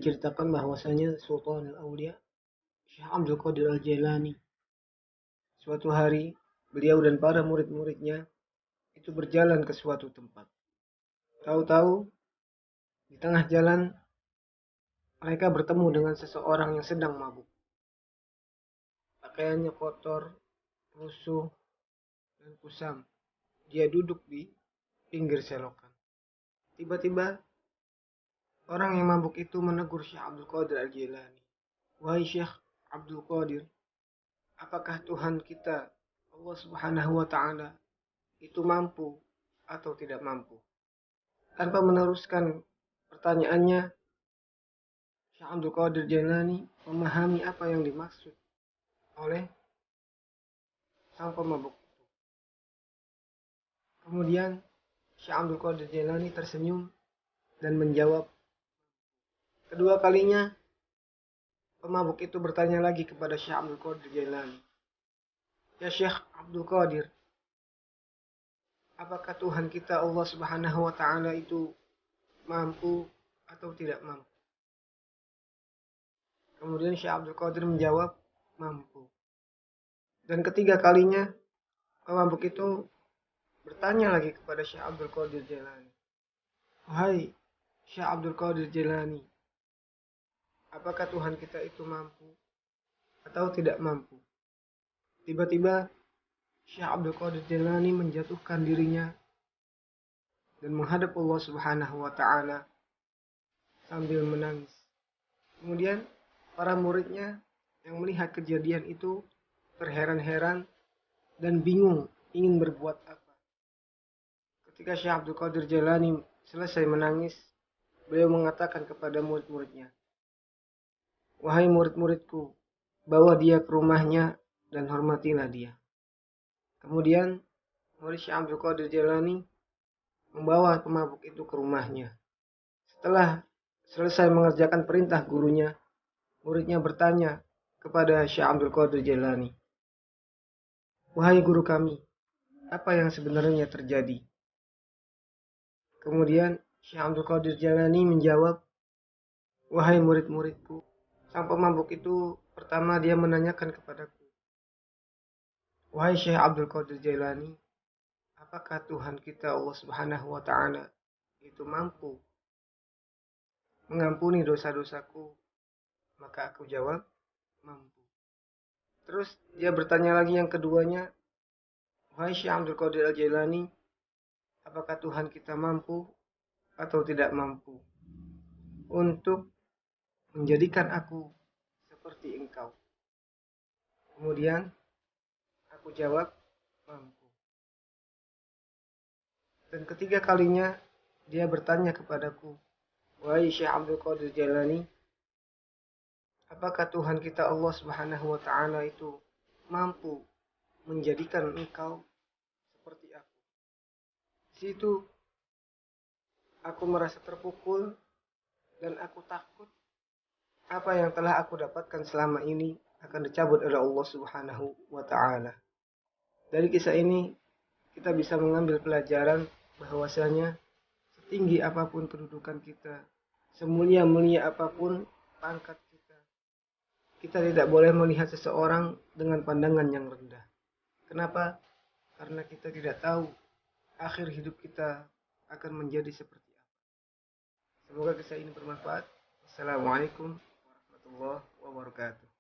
diceritakan bahwasanya Sultan Al-Aulia Syekh Abdul Qadir Al-Jailani suatu hari beliau dan para murid-muridnya itu berjalan ke suatu tempat. Tahu-tahu di tengah jalan mereka bertemu dengan seseorang yang sedang mabuk. Pakaiannya kotor, lusuh, dan kusam. Dia duduk di pinggir selokan. Tiba-tiba orang yang mabuk itu menegur Syekh Abdul Qadir Al-Jailani. Wahai Syekh Abdul Qadir, apakah Tuhan kita Allah Subhanahu wa taala itu mampu atau tidak mampu? Tanpa meneruskan pertanyaannya, Syekh Abdul Qadir Jailani memahami apa yang dimaksud oleh sang pemabuk. Kemudian Syekh Abdul Qadir Jailani tersenyum dan menjawab. Kedua kalinya pemabuk itu bertanya lagi kepada Syekh Abdul Qadir Jailani. Ya Syekh Abdul Qadir, apakah Tuhan kita Allah Subhanahu wa taala itu mampu atau tidak mampu? Kemudian Syekh Abdul Qadir menjawab, mampu. Dan ketiga kalinya pemabuk itu bertanya lagi kepada Syekh Abdul Qadir Jailani. Wahai Syekh Abdul Qadir Jailani, apakah Tuhan kita itu mampu atau tidak mampu? Tiba-tiba Syekh Abdul Qadir Jailani menjatuhkan dirinya dan menghadap Allah Subhanahu wa taala sambil menangis. Kemudian para muridnya yang melihat kejadian itu terheran-heran dan bingung ingin berbuat apa. Ketika Syekh Abdul Qadir Jailani selesai menangis, beliau mengatakan kepada murid-muridnya, wahai murid-muridku, bawa dia ke rumahnya dan hormatilah dia. Kemudian murid Syekh Abdul Qadir Jailani membawa pemabuk itu ke rumahnya. Setelah selesai mengerjakan perintah gurunya, muridnya bertanya kepada Syekh Abdul Qadir Jailani, wahai guru kami, apa yang sebenarnya terjadi? Kemudian Syekh Abdul Qadir Jailani menjawab, wahai murid-muridku, sang pemabuk itu pertama dia menanyakan kepadaku, wahai Syekh Abdul Qadir Jailani, apakah Tuhan kita Allah Subhanahu wa taala itu mampu mengampuni dosa-dosaku? Maka aku jawab, mampu. Terus dia bertanya lagi yang keduanya, wahai Syekh Abdul Qadir Al-Jailani, apakah Tuhan kita mampu atau tidak mampu untuk menjadikan aku seperti engkau? Kemudian aku jawab, mampu. Dan ketiga kalinya dia bertanya kepadaku, wahai Syekh Abdul Qadir Jailani, apakah Tuhan kita Allah Subhanahu wa taala itu mampu menjadikan engkau seperti aku? Di situ aku merasa terpukul dan aku takut apa yang telah aku dapatkan selama ini akan dicabut oleh Allah Subhanahu wa taala. Dari kisah ini kita bisa mengambil pelajaran bahwasanya setinggi apapun kedudukan kita, semulia-mulia apapun pangkat kita, kita tidak boleh melihat seseorang dengan pandangan yang rendah. Kenapa? Karena kita tidak tahu akhir hidup kita akan menjadi seperti apa. Semoga kisah ini bermanfaat. Assalamualaikum warahmatullahi wabarakatuh.